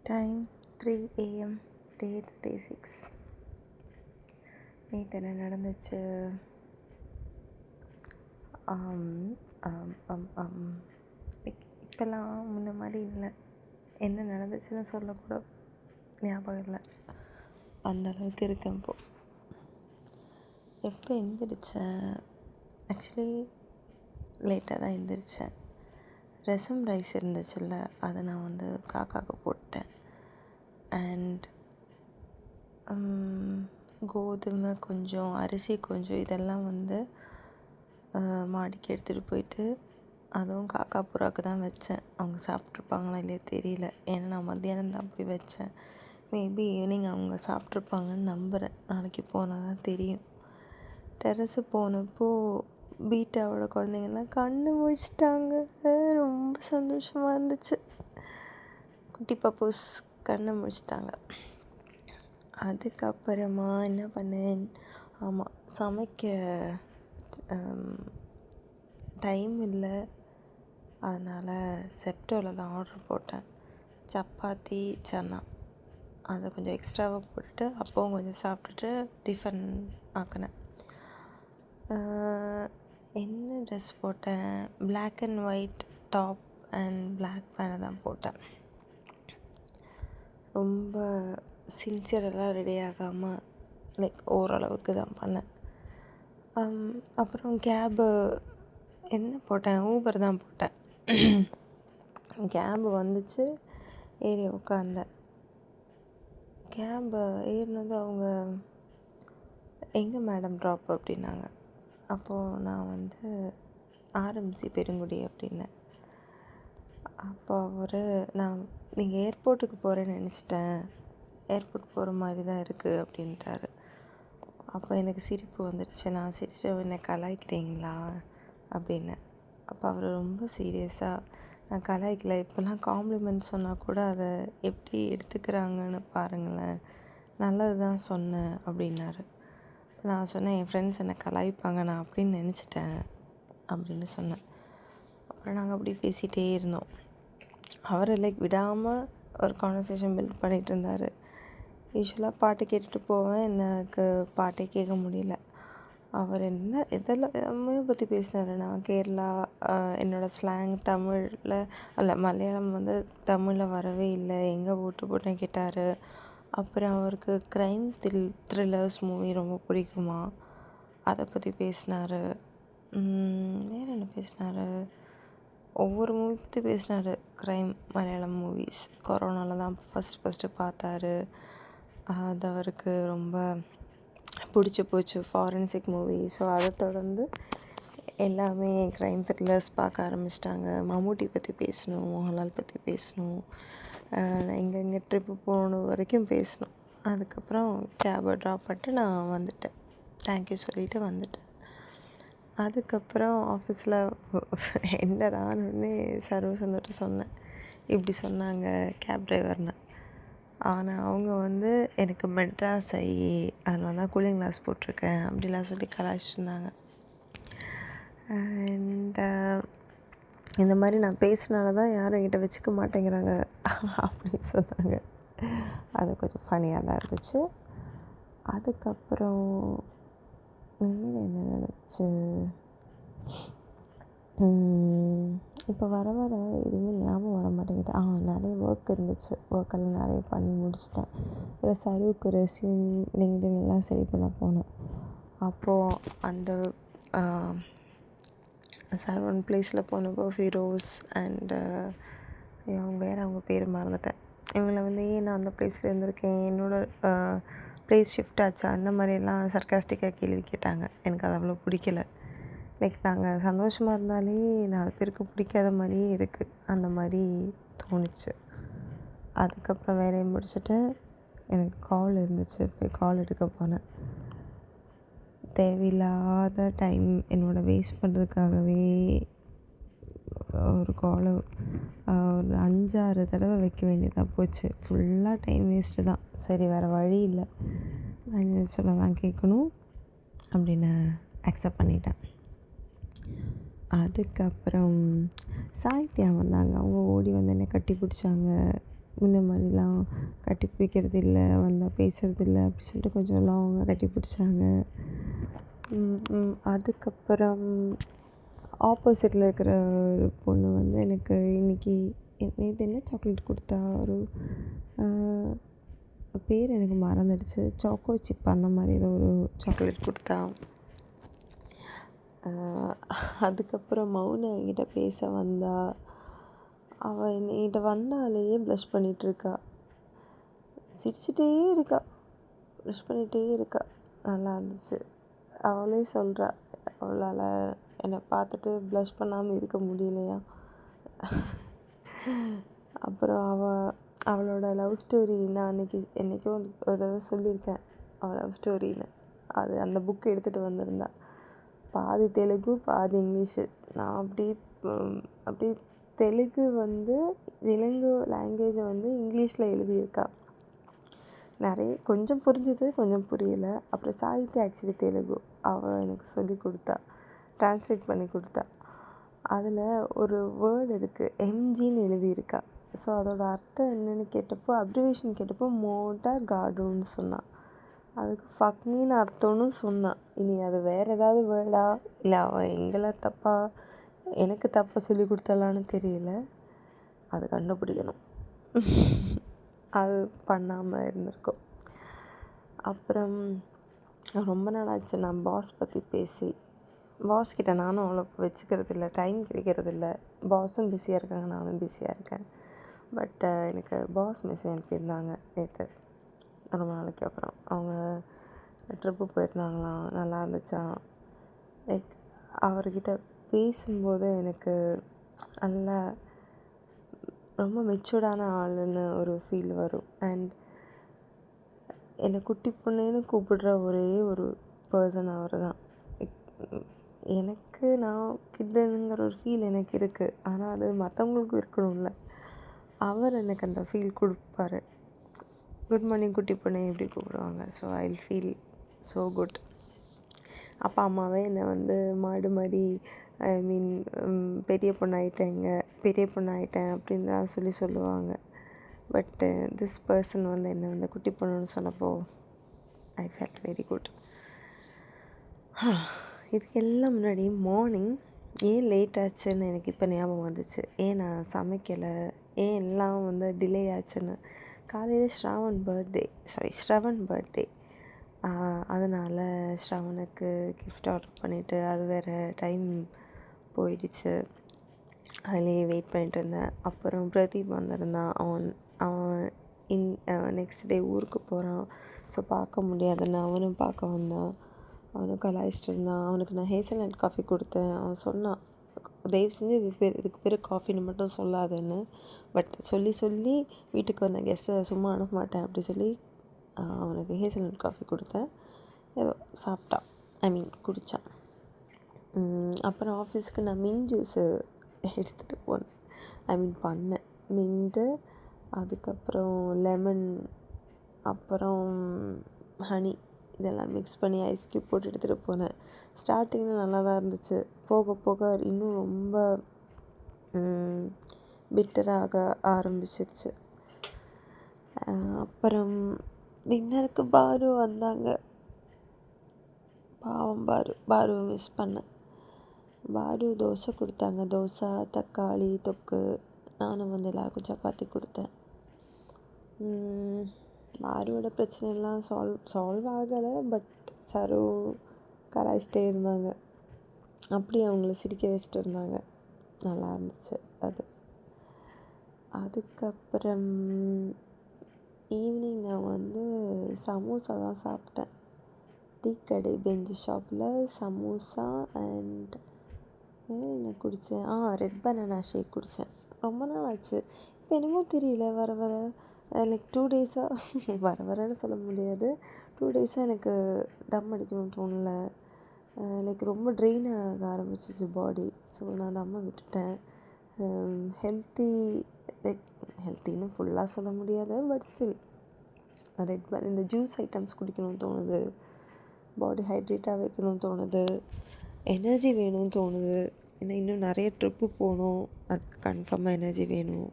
Time 3 AM, day 36. நேற்று என்ன நடந்துச்சு? இப்போல்லாம் முன்ன மாதிரி இல்லை. என்ன நடந்துச்சுன்னு சொல்லக்கூட ஞாபகம் இல்லை. அந்த அளவுக்கு இருக்கேன் இப்போது. எப்போ எந்திரிச்சேன்? ஆக்சுவலி லேட்டாக தான் எந்திரிச்சேன். ரசம் ரைஸ் இருந்துச்சுல்ல, அதை நான் காக்காவுக்கு போட்டேன். அண்ட் கோதுமை கொஞ்சம், அரிசி கொஞ்சம், இதெல்லாம் மாடிக்கு எடுத்துகிட்டு போயிட்டு அதுவும் காக்கா புறாவுக்கு தான் வச்சேன். அவங்க சாப்பிட்ருப்பாங்களா இல்லையா தெரியல. ஏன்னா நான் மத்தியானம் தான் போய் வச்சேன். மேபி ஈவினிங் அவங்க சாப்பிட்ருப்பாங்கன்னு நம்புகிறேன். நாளைக்கு போனால் தான் தெரியும். டெரஸு போனப்போ பீட்டாவோட குழந்தைங்கள்லாம் கண்ணு முழிச்சிட்டாங்க. ரொம்ப சந்தோஷமாக இருந்துச்சு. குட்டி பப்பூஸ் கண்ணை முழிச்சிட்டாங்க. அதுக்கப்புறமா என்ன பண்ணேன்? சமைக்க டைம் இல்லை. அதனால் செப்டோவில் தான் ஆர்டர் போட்டேன். சப்பாத்தி சன்னா அதை கொஞ்சம் எக்ஸ்ட்ராவாக போட்டுட்டு அப்போவும் கொஞ்சம் சாப்பிட்டுட்டு டிஃபன் ஆக்கினேன். என்ன ட்ரெஸ் போட்டேன்? Black and white top and black பேனை தான் போட்டேன். ரொம்ப சின்சியரெல்லாம் ரெடி ஆகாமல் ஓரளவுக்கு தான் பண்ணேன். அப்புறம் கேபு என்ன போட்டேன்? ஊபர் தான் போட்டேன். கேபு வந்துச்சு, ஏறி உட்காந்தேன். கேபு ஏறினது அவங்க எங்கே மேடம் ட்ராப் அப்படின்னாங்க. அப்போது நான் ஆர்எம்சி பெருங்குடி அப்படின்னேன். அப்போ நீங்கள் ஏர்போர்ட்டுக்கு போகிறேன்னு நினச்சிட்டேன், ஏர்போர்ட் போகிற மாதிரி தான் இருக்குது அப்படின்ட்டாரு. அப்போ எனக்கு சிரிப்பு வந்துடுச்சு. நான் சிரிச்சிட்டு, என்னை கலாய்க்கிறீங்களா அப்படின்னேன். அப்போ அவர் ரொம்ப சீரியஸாக, நான் கலாய்க்கல, இப்போல்லாம் காம்ப்ளிமெண்ட் சொன்னால் கூட அதை எப்படி எடுத்துக்கிறாங்கன்னு பாருங்களேன், நல்லது தான் சொன்னேன் அப்படின்னாரு. நான் சொன்னேன், என் ஃப்ரெண்ட்ஸ் என்னை கலாய்ப்பாங்க, நான் அப்படின்னு நினச்சிட்டேன் அப்படின்னு சொன்னேன். அப்புறம் நாங்கள் அப்படி பேசிகிட்டே இருந்தோம். அவர் விடாமல் ஒரு கான்வர்சேஷன் பில்ட் பண்ணிகிட்டு இருந்தார். யூஸ்வலாக பாட்டு கேட்டுட்டு போவேன், எனக்கு பாட்டே கேட்க முடியல. அவர் எதெல்லாமே பற்றி பேசினார். நான் கேரளா, என்னோடய ஸ்லாங் தமிழில் அல்ல, மலையாளம் தமிழில் வரவே இல்லை, எங்கே ஓட்டு போட்டேன்னு கேட்டார். அப்புறம் அவருக்கு க்ரைம் த்ரில்லர்ஸ் மூவி ரொம்ப பிடிக்குமா, அதை பற்றி பேசினார். வேறு என்ன பேசினார்? ஒவ்வொரு மூவி பற்றி பேசினார். க்ரைம் மலையாளம் மூவிஸ் கொரோனாவில் தான் ஃபஸ்ட்டு பார்த்தாரு. அது அவருக்கு ரொம்ப பிடிச்சி போச்சு, ஃபாரன்சிக் மூவி. ஸோ அதை தொடர்ந்து எல்லாமே க்ரைம் த்ரில்லர்ஸ் பார்க்க ஆரம்பிச்சிட்டாங்க. மம்முட்டி பற்றி பேசணும், மோகன்லால் பற்றி பேசணும், எங்கெங்கே ட்ரிப்பு போகணும் வரைக்கும் பேசணும். அதுக்கப்புறம் கேபை ட்ராப் பண்ணிட்டு நான் வந்துட்டேன். தேங்க்யூ சொல்லிவிட்டு வந்துட்டேன். அதுக்கப்புறம் ஆஃபீஸில் என்டர் ஆனோடனே சர்வசந்தோட்ட சொன்னேன், இப்படி சொன்னாங்க கேப் டிரைவர்னு. ஆனால் அவங்க எனக்கு மெட்ராஸ் அதனால தான் கூலிங் கிளாஸ் போட்டிருக்கேன் அப்படிலாம் சொல்லி கலாய்ச்சிருந்தாங்க. அண்ட் இந்த மாதிரி நான் பேசினால தான் யாரும் என்கிட்ட வச்சுக்க மாட்டேங்கிறாங்க அப்படின்னு சொன்னாங்க. அது கொஞ்சம் ஃபனியாக தான் இருந்துச்சு. அதுக்கப்புறம் வேறு என்ன நடந்துச்சு? இப்போ வர எதுவுமே ஞாபகம் வர மாட்டேங்குது. நிறைய ஒர்க் இருந்துச்சு, ஒர்க்கெல்லாம் நிறைய பண்ணி முடிச்சிட்டேன். அப்புறம் சருவுக்கு ரெஸ்யூம் லிங்க்டின் எல்லாம் சரி பண்ண போனேன். அப்போது அந்த சர்வன் பிளேஸில் போனப்போ ஃபிரோஸ் அண்டு அவங்க பேர் மறந்துட்டேன். இவங்களை ஏன் நான் அந்த பிளேஸில் இருந்திருக்கேன், என்னோடய பிளேஸ் ஷிஃப்ட் ஆச்சா, அந்த மாதிரியெல்லாம் சர்க்காஸ்டிக்காக கேள்வி கேட்டாங்க. எனக்கு அது அவ்வளோ பிடிக்கல. நாங்கள் சந்தோஷமாக இருந்தாலே 4 பேருக்கு பிடிக்காத மாதிரியே இருக்குது, அந்த மாதிரி தோணுச்சு. அதுக்கப்புறம் வேலையை முடிச்சுட்டு எனக்கு கால் இருந்துச்சு, போய் கால் எடுக்க போனேன். தேவையில்லாத டைம் என்னோடய வேஸ்ட் பண்ணுறதுக்காகவே ஒரு காலை ஒரு 5-6 தடவை வைக்க வேண்டியதாக போச்சு. ஃபுல்லாக டைம் வேஸ்ட்டு தான். சரி, வேறு வழி இல்லை, நான் சொல்ல தான் கேட்கணும் அப்படின்னு அக்செப்ட் பண்ணிட்டேன். அதுக்கப்புறம் சாகித்யா வந்தாங்க. அவங்க ஓடி என்னை கட்டி பிடிச்சாங்க. முன்ன மாதிரிலாம் கட்டி பிடிக்கிறது இல்லை, வந்தால் பேசுகிறது இல்லை அப்படி சொல்லிட்டு கொஞ்சம்லாம் அவங்க கட்டி பிடிச்சாங்க. அதுக்கப்புறம் ஆப்போசிட்டில் இருக்கிற ஒரு பொண்ணு வந்து எனக்கு இன்றைக்கி நேற்று என்ன சாக்லேட் கொடுத்தா, ஒரு பேர் எனக்கு மறந்துடுச்சு, சாக்கோ சிப் அந்த மாதிரி ஏதோ ஒரு சாக்லேட் கொடுத்தா. அதுக்கப்புறம் மௌன என்கிட்ட பேச வந்தா. அவள் என்கிட்ட வந்தாலேயே ப்ளஷ் பண்ணிகிட்ருக்கா, சிரிச்சிட்டே இருக்கா, ப்ளஷ் பண்ணிகிட்டே இருக்கா. நல்லா இருந்துச்சு. அவளே சொல்கிறா, அவளால் என்னை பார்த்துட்டு ப்ளஷ் பண்ணாமல் இருக்க முடியலையா. அப்புறம் அவளோட லவ் ஸ்டோரி நான் என்றைக்கோ ஒரு தடவை சொல்லியிருக்கேன், அவள் லவ் ஸ்டோரின்னு. அது அந்த புக் எடுத்துகிட்டு வந்திருந்தா. பாதி தெலுங்கு பாதி இங்கிலீஷு. நான் அப்படி தெலுங்கு லாங்குவேஜை வந்து இங்கிலீஷில் எழுதியிருக்கா. கொஞ்சம் புரிஞ்சுது, கொஞ்சம் புரியலை. அப்புறம் சாகித்யா ஆக்சுவலி தெலுங்கு, அவள் எனக்கு சொல்லி கொடுத்தா, ட்ரான்ஸ்லேட் பண்ணி கொடுத்தா. அதில் ஒரு வேர்டு இருக்குது, எம்ஜின்னு எழுதியிருக்கா. ஸோ அதோடய அர்த்தம் என்னென்னு கேட்டப்போ, அப்ரிவேஷன் கேட்டப்போ மோட்டா காடுன்னு சொன்னான். அதுக்கு ஃபக்மின்னு அர்த்தம்னு சொன்னான். இனி அது வேறு ஏதாவது வேர்டா, இல்லை அவன் எனக்கு தப்பாக சொல்லி கொடுத்தலான்னு தெரியல. அது கண்டுபிடிக்கணும். அது பண்ணாமல் இருந்திருக்கோம். அப்புறம் ரொம்ப நாள் ஆச்சு நான் பாஸ் பற்றி பேசி. பாஸ்கிட்ட நானும் அவ்வளோ வச்சுக்கிறது இல்லை, டைம் கிடைக்கிறதில்ல. பாஸும் பிஸியாக இருக்காங்க, நானும் பிஸியாக இருக்கேன். பட் எனக்கு பாஸ் மெசேஜ் அனுப்பியிருந்தாங்க நேற்று, ரொம்ப நாளைக்கு அப்புறம். அவங்க ட்ரிப்பு போயிருந்தாங்களாம், நல்லா இருந்துச்சான். லைக் அவர்கிட்ட பேசும்போது எனக்கு நல்லா ரொம்ப மெச்சூர்டான ஆளுன்னு ஒரு ஃபீல் வரும். அண்ட் என்னை குட்டி பொண்ணுன்னு கூப்பிடுற ஒரே ஒரு பர்சன் அவர் தான். எனக்கு நான் கிட்டனுங்கிற ஒரு ஃபீல் எனக்கு இருக்குது, ஆனால் அது மற்றவங்களுக்கும் இருக்கணும்ல. அவர் எனக்கு அந்த ஃபீல் கொடுப்பாரு. குட் மார்னிங் குட்டி பொண்ணு எப்படி கூப்பிடுவாங்க. So I will feel so good. அப்பா அம்மாவே என்னை வந்து மாடு மாதிரி, ஐ மீன் பெரிய பொண்ணாயிட்டேன் அப்படின்னு தான் சொல்லுவாங்க. பட்டு திஸ் பர்சன் வந்து என்னை வந்து குட்டி பொண்ணுன்னு சொன்னப்போ ஐ ஃபெல்ட் வெரி குட். இதுக்கெல்லாம் முன்னாடி மார்னிங் ஏன் லேட் ஆச்சுன்னு எனக்கு இப்போ ஞாபகம் வந்துச்சு. ஏன் நான் சமைக்கலை, ஏன் எல்லாம் வந்து டிலே ஆச்சுன்னு. காலையில் ஸ்ரவன் பர்த்டே. அதனால் ஸ்ரவனுக்கு கிஃப்ட் ஆர்டர் பண்ணிவிட்டு அது வேறு டைம் போயிடுச்சு. அதிலே வெயிட் பண்ணிட்டு இருந்தேன். அப்புறம் பிரதீப் வந்திருந்தான். அவன் நெக்ஸ்ட் டே ஊருக்கு போகிறான். ஸோ பார்க்க முடியாதுன்னு அவனும் பார்க்க வந்தான். அவனும் கலாய்ச்சிட்டு இருந்தான். அவனுக்கு நான் ஹேசல்நட் காஃபி கொடுத்தேன். அவன் சொன்னான், தயவு செஞ்சு இதுக்கு பேர் காஃபின்னு மட்டும் சொல்லாதுன்னு. பட் சொல்லி வீட்டுக்கு வந்த கெஸ்ட்டை சும்மா அனுப்ப மாட்டேன் அப்படி சொல்லி அவனுக்கு ஹேசல்நட் காஃபி கொடுத்தேன். ஏதோ சாப்பிட்டான், குடித்தான். அப்புறம் ஆஃபீஸ்க்கு நான் மின் ஜூஸு எடுத்துகிட்டு போனேன், பண்ணேன். மின்ட்டு, அதுக்கப்புறம் லெமன், அப்புறம் ஹனி, இதெல்லாம் மிக்ஸ் பண்ணி ஐஸ் க்யூப் போட்டு எடுத்துகிட்டு போனேன். ஸ்டார்டிங்கில் நல்லா தான் இருந்துச்சு. போக போக இன்னும் ரொம்ப பிட்டராக ஆரம்பிச்சிருச்சு. அப்புறம் டின்னருக்கு பாரு வந்தாங்க. பாவம் பாருவை மிஸ் பண்ணேன். பாரு தோசை கொடுத்தாங்க. தோசை, தக்காளி தொக்கு. நானும் வந்து எல்லாருக்கும் சப்பாத்தி கொடுத்தேன். பாருவோட பிரச்சனைலாம் சால்வ் ஆகலை. பட் சரு கலாய்ச்சிட்டே இருந்தாங்க. அப்படி அவங்கள சிரிக்க வச்சுட்டு இருந்தாங்க. நல்லா இருந்துச்சு அது. அதுக்கப்புறம் ஈவினிங் நான் வந்து சமோசா தான் சாப்பிட்டேன். டீ கடை பெஞ்சு ஷாப்பில் சமோசா அண்ட் என்ன குடித்தேன், ரெட் பனானா ஷேக் குடித்தேன். ரொம்ப நாள் ஆச்சு. இப்போ என்னமோ தெரியல, வர லைக் 2 டேஸாக வரன்னு சொல்ல முடியாது, 2 டேஸாக எனக்கு தம் அடிக்கணும்னு தோணலை. லைக் ரொம்ப ட்ரெயின் ஆக ஆரம்பிச்சிச்சு பாடி. ஸோ நான் தம்மை விட்டுட்டேன். ஹெல்த்தின்னு ஃபுல்லாக சொல்ல முடியாது. பட் ஸ்டில் இந்த ஜூஸ் ஐட்டம்ஸ் குடிக்கணும்னு தோணுது, பாடி ஹைட்ரேட்டாக வைக்கணும்னு தோணுது, எனர்ஜி வேணும்னு தோணுது. ஏன்னா இன்னும் நிறைய ட்ரிப்பு போகணும், அதுக்கு கன்ஃபார்மாக எனர்ஜி வேணும்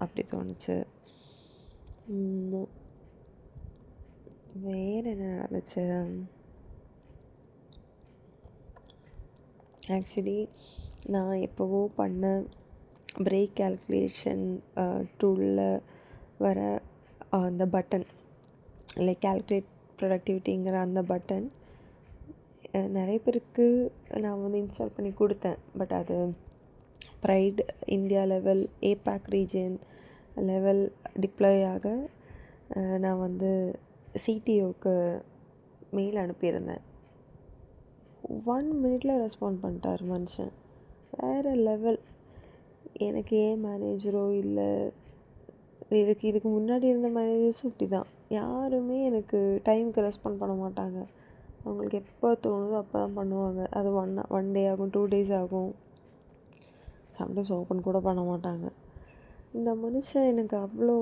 அப்படி தோணுச்சு. வேறு என்ன நடந்துச்சு? ஆக்சுவலி நான் எப்போவோ பண்ண பிரேக் கால்குலேஷன் டூலில் வர அந்த பட்டன், லைக் கால்குலேட் ப்ரொடக்டிவிட்டிங்கிற அந்த பட்டன் நிறைய பேருக்கு நான் வந்து இன்ஸ்டால் பண்ணி கொடுத்தேன். பட் அது ப்ரைட் India level APAC region level deploy ஆக நான் வந்து சிடிஓக்கு மெயில் அனுப்பியிருந்தேன். 1 minute ரெஸ்பாண்ட் பண்ணிட்டார் மனுஷன். வேறு லெவல். எனக்கு ஏன் மேனேஜரோ இல்லை இதுக்கு முன்னாடி இருந்த மேனேஜர்ஸும் இப்படி தான். யாருமே எனக்கு டைமுக்கு ரெஸ்பாண்ட் பண்ண மாட்டாங்க. அவங்களுக்கு எப்போ தோணுதோ அப்போ தான் பண்ணுவாங்க. அது ஒன் டே ஆகும், 2 days ஆகும், சம்டைம்ஸ் ஓப்பன் கூட பண்ண மாட்டாங்க. இந்த மனுஷன் எனக்கு அவ்வளோ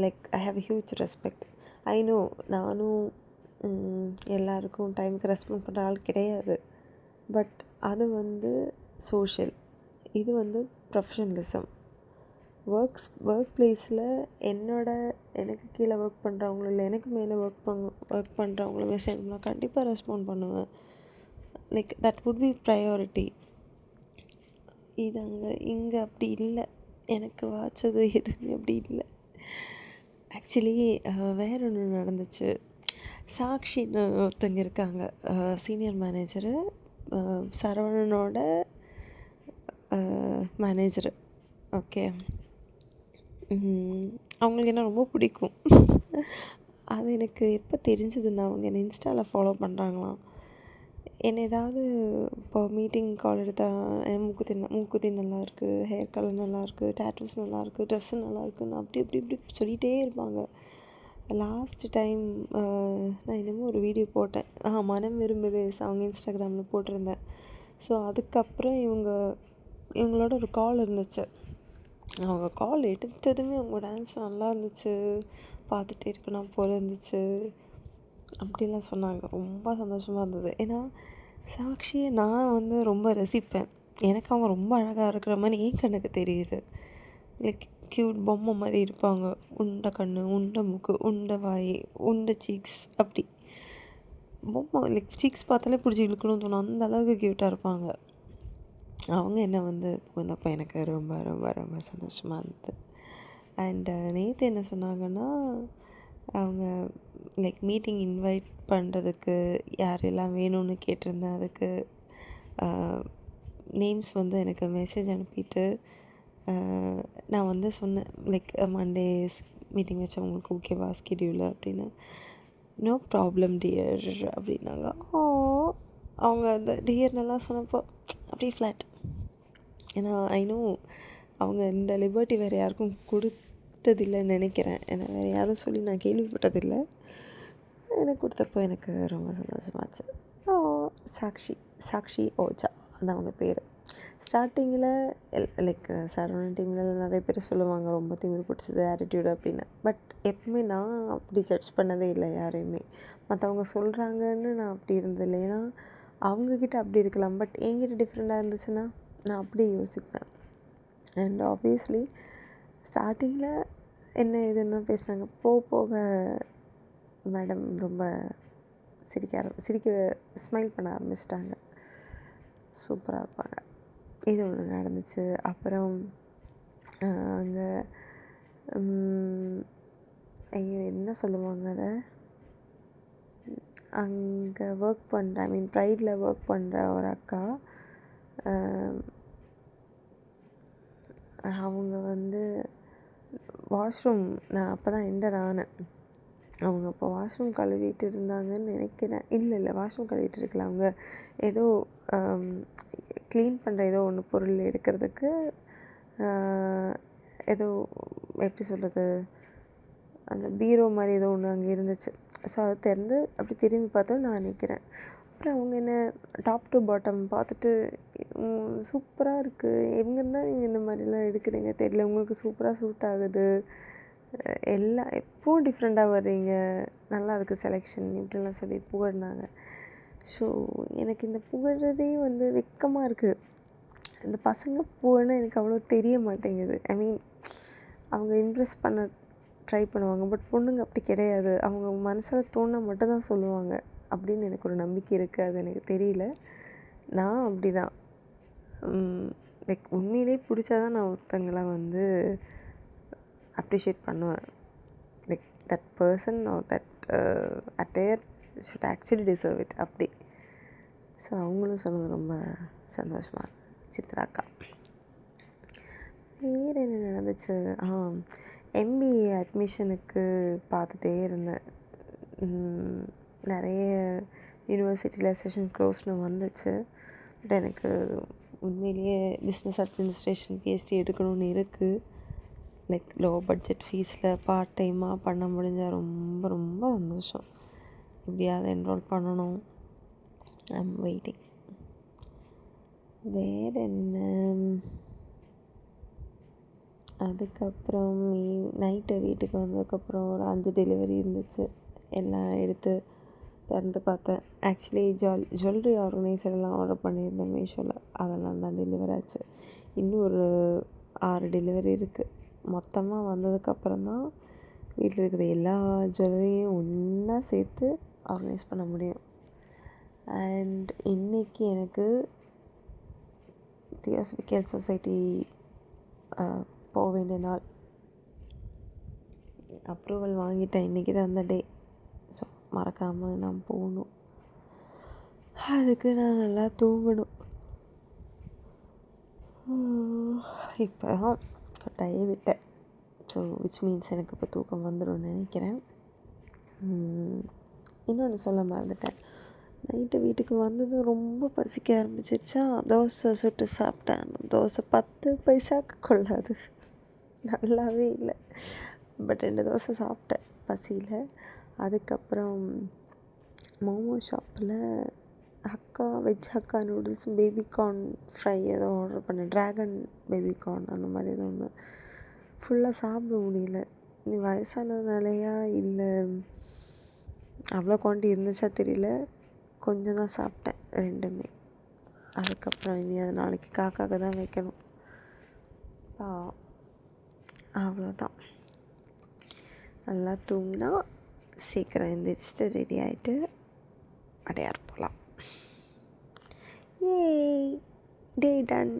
like I have huge respect. I know நானும் எல்லாருக்கும் டைமுக்கு ரெஸ்பாண்ட் பண்ணுற ஆள் கிடையாது. பட் அது வந்து சோஷியல், இது வந்து ப்ரொஃபஷனலிசம். ஒர்க் ப்ளேஸில் எனக்கு கீழே ஒர்க் பண்ணுறவங்களோ இல்லை எனக்கு மேலே ஒர்க் பண்ணுறவங்களோ மெசேஜ் நான் கண்டிப்பாக ரெஸ்பாண்ட் பண்ணுவேன். Like that would be priority. இது இங்கே அப்படி இல்லை. எனக்கு வாய்ச்சது எதுவுமே அப்படி இல்லை. ஆக்சுவலி வேறு ஒன்று நடந்துச்சு. சாக்ஷின்னு ஒருத்தங்க இருக்காங்க, சீனியர் மேனேஜரு, சரவணனோட மேனேஜரு. ஓகே, அவங்களுக்கு என்ன ரொம்ப பிடிக்கும். அது எனக்கு எப்போ தெரிஞ்சதுன்னா, அவங்க என்னை இன்ஸ்டாவில் ஃபாலோ பண்ணுறாங்களாம். என்னை ஏதாவது இப்போ மீட்டிங் கால் எடுத்தால் மூக்குத்தி நல்லாயிருக்கு, ஹேர் கலர் நல்லாயிருக்கு, டேட்டூஸ் நல்லாயிருக்கு, ட்ரெஸ்ஸு நல்லாயிருக்குன்னு அப்படி சொல்லிகிட்டே இருப்பாங்க. லாஸ்ட் டைம் நான் இன்னமும் ஒரு வீடியோ போட்டேன், மனம் விரும்புதே அவங்க இன்ஸ்டாகிராமில் போட்டிருந்தேன். ஸோ அதுக்கப்புறம் இவங்களோட ஒரு கால் இருந்துச்சு. அவங்க கால் எடுத்ததுமே அவங்க டான்ஸ் நல்லா இருந்துச்சு, பார்த்துட்டே இருக்கணும் போல இருந்துச்சு அப்படிலாம் சொன்னாங்க. ரொம்ப சந்தோஷமாக இருந்தது. ஏன்னா சாக்ஷியை நான் வந்து ரொம்ப ரசிப்பேன். எனக்கு அவங்க ரொம்ப அழகாக இருக்கிற மாதிரி என் கண்ணுக்கு தெரியுது. லைக் க்யூட் பொம்மை மாதிரி இருப்பாங்க. உண்டை கண், உண்டை மூக்கு, உண்டை வாய், உண்டை சீக்ஸ், அப்படி பொம்மை லைக் சீக்ஸ் பார்த்தாலே பிடிச்சி இழுக்கணும்னு தோணும், அந்த அளவுக்கு க்யூட்டாக இருப்பாங்க. அவங்க என்ன வந்து வந்தப்போ எனக்கு ரொம்ப ரொம்ப ரொம்ப சந்தோஷமாக இருந்தது. அண்டு நேற்று என்ன சொன்னாங்கன்னா, அவங்க லைக் மீட்டிங் இன்வைட் பண்ணுறதுக்கு யாரெல்லாம் வேணும்னு கேட்டிருந்தேன். அதுக்கு நேம்ஸ் வந்து எனக்கு மெசேஜ் அனுப்பிட்டு நான் வந்து சொன்னேன், லைக் மண்டேஸ் மீட்டிங் வச்சா உங்களுக்கு ஓகேவா ஸ்கெடியூல் அப்படின்னு. நோ ப்ராப்ளம் டியர் அப்படின்னாங்க. அவங்க அந்த டியர்னெல்லாம் சொன்னப்போ அப்படியே ஃப்ளாட். ஏன்னா ஐ நோ அவங்க இந்த லிபர்ட்டி வேறு யாருக்கும் கொடுத்ததில்லைன்னு நினைக்கிறேன். ஏன்னா வேறு யாரும் சொல்லி நான் கேள்விப்பட்டதில்லை. எனக்கு கொடுத்தப்போ எனக்கு ரொம்ப சந்தோஷமாச்சு. சாக்ஷி ஓஜா அது அவங்க பேர். ஸ்டார்டிங்கில் லைக் சரவணன் டீமில் நிறைய பேர் சொல்லுவாங்க ரொம்ப திமிரு பிடிச்சது ஆட்டிடியூட் அப்படின்னு. பட் எப்பவுமே நான் அப்படி ஜட்ஜ் பண்ணதே இல்லை யாரையுமே. மற்றவங்க சொல்கிறாங்கன்னு நான் அப்படி இருந்ததில்லை. ஏன்னா அவங்கக்கிட்ட அப்படி இருக்கலாம், பட் என்கிட்ட டிஃப்ரெண்ட்டாக இருந்துச்சுன்னா நான் அப்படி யோசிப்பேன். அண்ட் ஆப்வியஸ்லி ஸ்டார்டிங்கில் என்ன இதுன்னு பேசுகிறாங்க, போக மேடம் ரொம்ப சிரிக்க ஸ்மைல் பண்ண ஆரம்பிச்சிட்டாங்க. சூப்பராக இருப்பாங்க. இது ஒன்று நடந்துச்சு. அப்புறம் அங்கே ஐயோ என்ன சொல்லுவாங்க அதை, அங்கே ஒர்க் பண்ணுற ப்ரைடில் ஒர்க் பண்ணுற ஒரு அக்கா, அவங்க வந்து வாஷ்ரூம், நான் அப்போ தான் என்டர் ஆனேன். அவங்க அப்போ வாஷ்ரூம் கழுவிட்டு இருந்தாங்கன்னு நினைக்கிறேன். இல்லை வாஷ்ரூம் கழுவிட்டு இருக்கல, அவங்க ஏதோ க்ளீன் பண்ணுற ஏதோ ஒன்று பொருள் எடுக்கிறதுக்கு ஏதோ எப்படி சொல்கிறது, அந்த பீரோ மாதிரி ஏதோ ஒன்று அங்கே இருந்துச்சு. ஸோ அதை திறந்து அப்படி திரும்பி பார்த்தோம் நான் நிற்கிறேன். அப்புறம் அவங்க என்ன டாப் டு பாட்டம் பார்த்துட்டு, சூப்பராக இருக்குது, எங்கேருந்தா நீங்கள் இந்த மாதிரிலாம் எடுக்கிறீங்க தெரியல, உங்களுக்கு சூப்பராக சூட் ஆகுது, எப்போவும் டிஃப்ரெண்ட்டாக வர்றீங்க, நல்லா இருக்குது செலெக்ஷன், இப்படிலாம் சொல்லி புகழ்னாங்க. ஸோ எனக்கு இந்த புகழ்றதே வந்து வெக்கமாக இருக்குது. இந்த பசங்க புகழ்னா எனக்கு அவ்வளோ தெரிய மாட்டேங்குது. அவங்க இம்ப்ரெஸ் பண்ண ட்ரை பண்ணுவாங்க. பட் பொண்ணுங்க அப்படி கிடையாது. அவங்க மனசில் தோணுனா மட்டும் தான் சொல்லுவாங்க அப்படின்னு எனக்கு ஒரு நம்பிக்கை இருக்குது. அது எனக்கு தெரியல. நான் அப்படி தான். லைக் உண்மையிலே பிடிச்சா தான் நான் ஒருத்தங்களை வந்து அப்ரிஷியேட் பண்ணுவேன். Like that person or that attire should actually deserve it அப்படி. ஸோ அவங்களும் சொன்னது ரொம்ப சந்தோஷமாக இருந்தது. சித்ரா அக்கா. வேறு என்ன நடந்துச்சு? எம்பிஏ அட்மிஷனுக்கு பார்த்துட்டே இருந்தேன். நிறைய யூனிவர்சிட்டியில் செஷன் க்ளோஸ்னு வந்துச்சு. பட் எனக்கு உண்மையிலேயே பிஸ்னஸ் அட்மினிஸ்ட்ரேஷன் பிஹெச்டி எடுக்கணும்னு இருக்குது. லைக் லோ பட்ஜெட் ஃபீஸில் பார்ட் டைமாக பண்ண முடிஞ்சால் ரொம்ப ரொம்ப சந்தோஷம். எப்படியாவது என்ரோல் பண்ணணும். I am waiting. வேறு என்ன? அதுக்கப்புறம் நைட்டு வீட்டுக்கு வந்ததுக்கப்புறம் ஒரு 5 டெலிவரி இருந்துச்சு. எல்லாம் எடுத்து திறந்து பார்த்தேன். ஆக்சுவலி ஜுவல்லரி ஆர்கனைசர்லாம் ஆர்டர் பண்ணியிருந்தேன் மீஷோவில். அதெல்லாம் தான் டெலிவர் ஆச்சு. இன்னும் ஒரு 6 டெலிவரி இருக்குது. மொத்தமாக வந்ததுக்கப்புறம் தான் வீட்டில் இருக்கிற எல்லா ஜுவல்லரியும் ஒன்றா சேர்த்து ஆர்கனைஸ் பண்ண முடியும். அண்ட் இன்றைக்கி எனக்கு தியோசபிக்கல் சொசைட்டி போக வேண்டிய நாள். அப்ரூவல் வாங்கிட்டேன். இன்றைக்கி தான் அந்த டே. ஸோ மறக்காமல் நான் போகணும். அதுக்கு நான் நல்லா தூங்கணும். இப்போ தான் கட்டாயே விட்டேன். ஸோ விச் மீன்ஸ் எனக்கு இப்போ தூக்கம் வந்துடும்னு நினைக்கிறேன். இன்னொன்று சொல்ல மறந்துட்டேன். நைட்டு வீட்டுக்கு வந்தது ரொம்ப பசிக்க ஆரம்பிச்சிருச்சா. தோசை சுட்டு சாப்பிட்டேன். தோசை 10 பைசாவுக்கு கொள்ளாது. நல்லாவே இல்லை. பட் 2 தோசை சாப்பிட்டேன் பசியில். அதுக்கப்புறம் மோமோ ஷாப்பில் ஹக்கா வெஜ் ஹக்கா நூடுல்ஸும் பேபிகார்ன் ஃப்ரை ஏதோ ஆர்டர் பண்ணேன். ட்ராகன் பேபிகார்ன் அந்த மாதிரி ஏதோ ஒன்று. ஃபுல்லாக சாப்பிட முடியல. நீ வயசானதுனாலையா இல்லை அவ்வளோ குவான்டிட்டி இருந்துச்சா தெரியல. கொஞ்சம் தான் சாப்பிட்டேன் ரெண்டுமே. அதுக்கப்புறம் இனி அது நாளைக்கு காக்காக்க தான் வைக்கணும். அவ்வளோதான். நல்லா தூங்கினா சீக்கிரம் எழுந்திரிச்சிட்டு ரெடி ஆகிட்டு அடையார் போகலாம். ஏய், டே டன்.